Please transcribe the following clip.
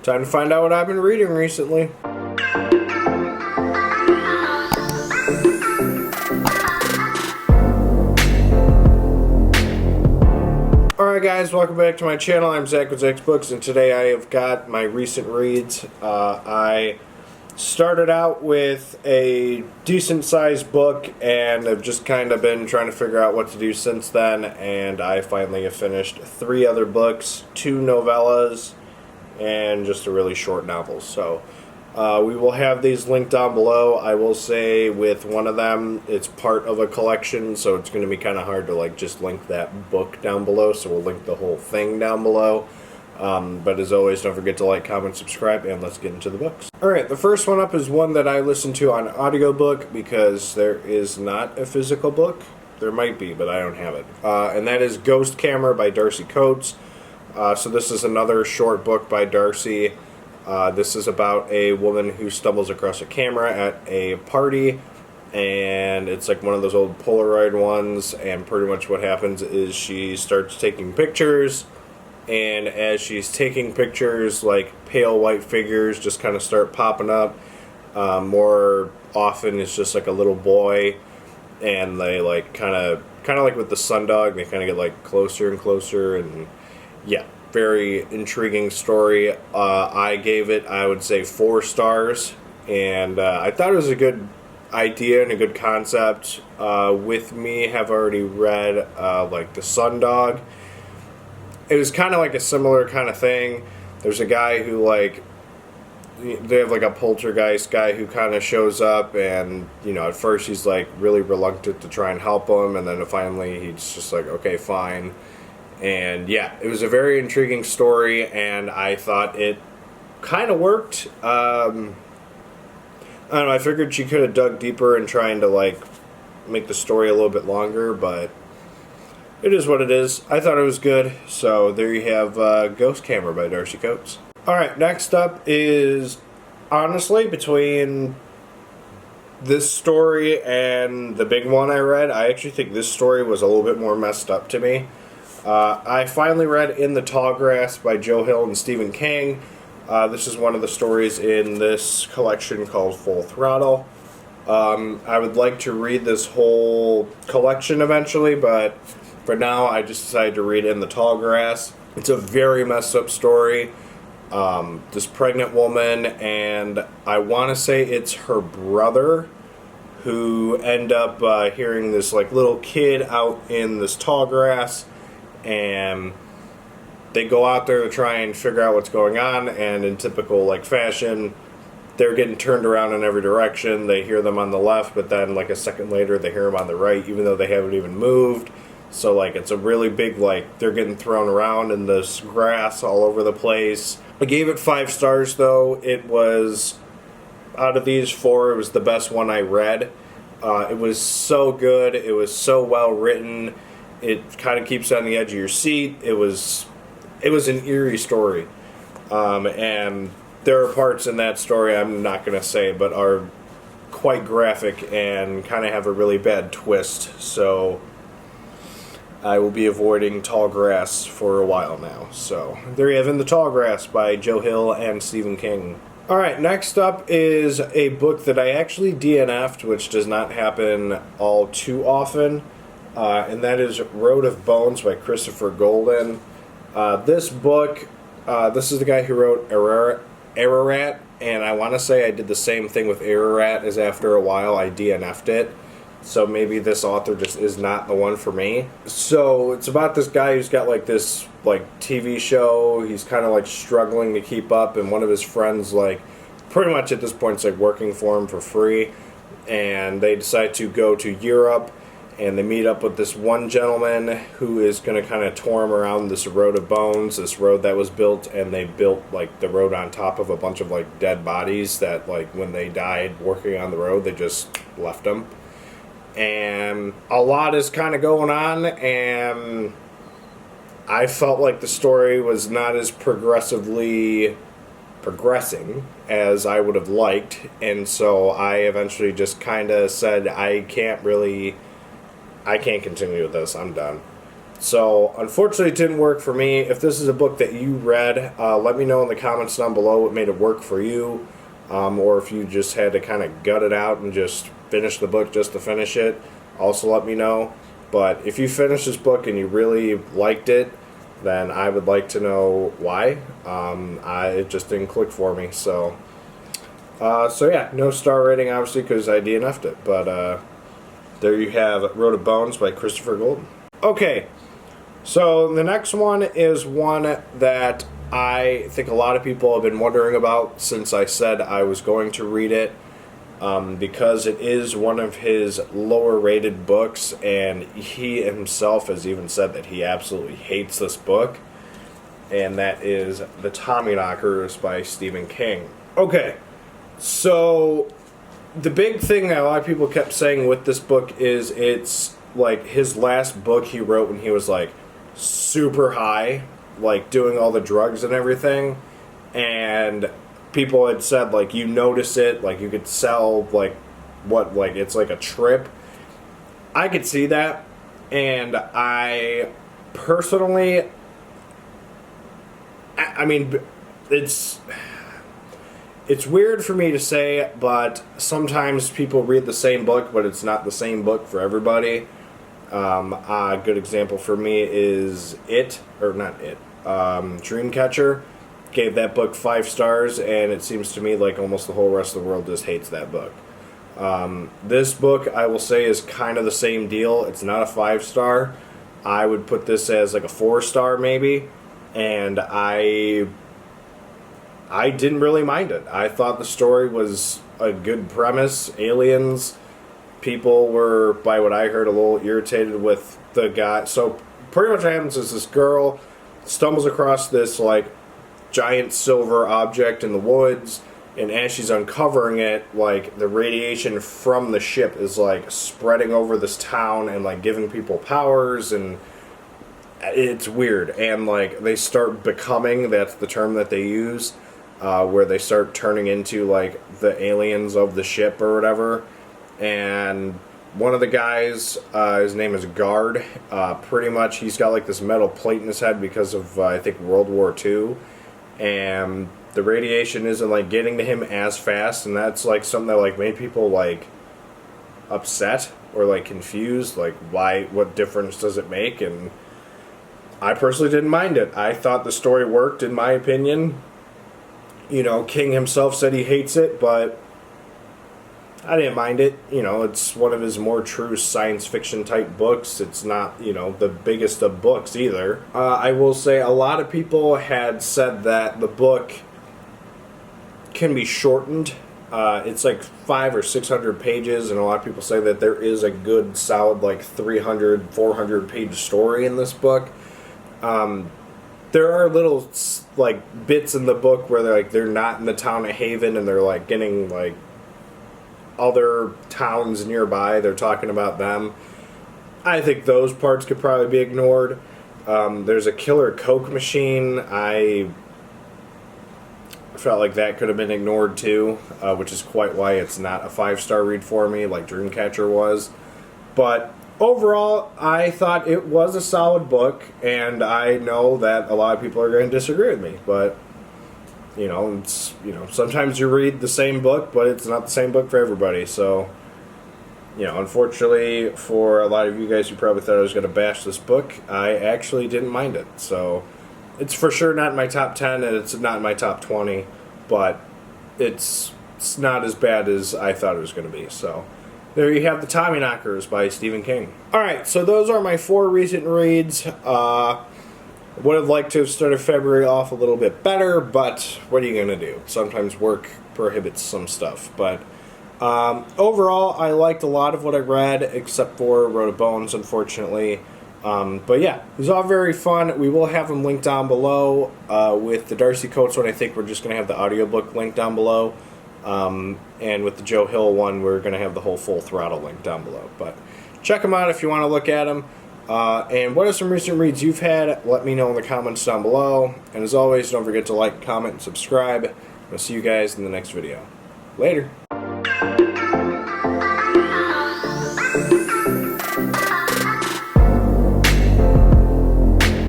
Time to find out what I've been reading recently. Alright guys, welcome back to my channel. I'm Zach with Zacks Books, and today I have got my recent reads. I started out with a decent sized book and I've just kind of been trying to figure out what to do since then, and I finally have finished 3 other books, 2 novellas, and just a really short novel. So we will have these linked down below. I will say with one of them, it's part of a collection, so it's going to be kind of hard to like just link that book down below, so we'll link the whole thing down below. But as always, don't forget to like, comment, subscribe, and let's get into the books. Alright, the first one up is one that I listened to on audiobook because there is not a physical book. There might be, but I don't have it. And that is Ghost Camera by Darcy Coates. So this is another short book by Darcy. This is about a woman who stumbles across a camera at a party, and it's like one of those old Polaroid ones, and pretty much what happens is she starts taking pictures, and as she's taking pictures, like pale white figures just kind of start popping up. More often it's just like a little boy, and they like kind of like with the sundog, they kind of get like closer and closer, and yeah, very intriguing story. I gave it, I would say, 4 stars, and I thought it was a good idea and a good concept. With me, have already read like The Sundog. It was kind of like a similar kind of thing. There's a guy who like, they have like a poltergeist guy who kind of shows up, and you know, at first he's like really reluctant to try and help him, and then finally he's just like, okay, fine. And yeah, it was a very intriguing story, and I thought it kind of worked. I don't know, I figured she could have dug deeper in trying to like make the story a little bit longer, but it is what it is. I thought it was good, so there you have Ghost Camera by Darcy Coates. Alright, next up is, honestly, between this story and the big one I read, I actually think this story was a little bit more messed up to me. I finally read In the Tall Grass by Joe Hill and Stephen King. This is one of the stories in this collection called Full Throttle. I would like to read this whole collection eventually, but for now I just decided to read In the Tall Grass. It's a very messed up story. This pregnant woman, and I want to say it's her brother, who end up hearing this like little kid out in this tall grass, and they go out there to try and figure out what's going on, and in typical like fashion, they're getting turned around in every direction. They hear them on the left, but then like a second later they hear them on the right, even though they haven't even moved. So like it's a really big, like, they're getting thrown around in this grass all over the place. I gave it 5 stars though. It was, out of these 4, it was the best one I read. It was so good. It was so well written. It kind of keeps you on the edge of your seat. It was an eerie story. And there are parts in that story, I'm not going to say, but are quite graphic and kind of have a really bad twist. So I will be avoiding tall grass for a while now. So there you have In the Tall Grass by Joe Hill and Stephen King. Alright, next up is a book that I actually DNF'd, which does not happen all too often. And that is Road of Bones by Christopher Golden. This book, this is the guy who wrote Ararat, and I want to say I did the same thing with Ararat, as after a while I DNF'd it. So maybe this author just is not the one for me. So it's about this guy who's got like this like TV show. He's kind of like struggling to keep up, and one of his friends, like, pretty much at this point is like working for him for free, and they decide to go to Europe. And they meet up with this one gentleman who is going to kind of tour him around this Road of Bones, this road that was built, and they built like the road on top of a bunch of like dead bodies that, like, when they died working on the road, they just left them. And a lot is kind of going on, and I felt like the story was not as progressing as I would have liked, and so I eventually just kind of said I can't continue with this, I'm done. So, unfortunately, it didn't work for me. If this is a book that you read, let me know in the comments down below what made it work for you. Or if you just had to kind of gut it out and just finish the book just to finish it, also let me know. But if you finished this book and you really liked it, then I would like to know why. It just didn't click for me. So yeah, no star rating, obviously, because I DNF'd it. But there you have Road of Bones by Christopher Golden. Okay, so the next one is one that I think a lot of people have been wondering about since I said I was going to read it, because it is one of his lower rated books, and he himself has even said that he absolutely hates this book, and that is The Tommyknockers by Stephen King. Okay, so the big thing that a lot of people kept saying with this book is it's like his last book he wrote when he was like super high, like doing all the drugs and everything, and people had said like you notice it, like you could sell like what, like it's like a trip. I could see that, and I personally, I mean, it's weird for me to say, but sometimes people read the same book, but it's not the same book for everybody. A good example for me is Dreamcatcher. Gave that book 5 stars, and it seems to me like almost the whole rest of the world just hates that book. This book, I will say, is kind of the same deal. It's not a 5-star. I would put this as like a 4-star maybe, and I didn't really mind it. I thought the story was a good premise. Aliens. People were, by what I heard, a little irritated with the guy. So pretty much what happens is this girl stumbles across this like giant silver object in the woods, and as she's uncovering it, like the radiation from the ship is like spreading over this town and like giving people powers, and it's weird. And like they start becoming, that's the term that they use, where they start turning into like the aliens of the ship or whatever. And one of the guys, his name is Guard, pretty much he's got like this metal plate in his head because of I think World War II, and the radiation isn't like getting to him as fast, and that's like something that like made people like upset or like confused, like why, what difference does it make? And I personally didn't mind it. I thought the story worked in my opinion. You know, King himself said he hates it, but I didn't mind it. You know, it's one of his more true science fiction type books. It's not, you know, the biggest of books either. I will say a lot of people had said that the book can be shortened. It's like 500 or 600 pages, and a lot of people say that there is a good solid like 300, 400 page story in this book. There are little like bits in the book where they're not in the town of Haven, and they're like getting like other towns nearby, they're talking about them. I think those parts could probably be ignored. There's a killer Coke machine. I felt like that could have been ignored too, which is quite why it's not a 5-star read for me like Dreamcatcher was. But overall, I thought it was a solid book, and I know that a lot of people are going to disagree with me, but you know, it's, you know, sometimes you read the same book, but it's not the same book for everybody. So, you know, unfortunately for a lot of you guys who probably thought I was going to bash this book, I actually didn't mind it. So, it's for sure not in my top 10, and it's not in my top 20, but it's not as bad as I thought it was going to be. So, there you have The Tommyknockers by Stephen King. Alright, so those are my 4 recent reads. Would have liked to have started February off a little bit better, but what are you going to do? Sometimes work prohibits some stuff. But overall, I liked a lot of what I read, except for Road of Bones, unfortunately. But yeah, it was all very fun. We will have them linked down below. With the Darcy Coates one, I think we're just going to have the audiobook linked down below. And with the Joe Hill one, we're going to have the whole Full Throttle link down below. But check them out if you want to look at them. And what are some recent reads you've had? Let me know in the comments down below. And as always, don't forget to like, comment, and subscribe. I'll see you guys in the next video. Later.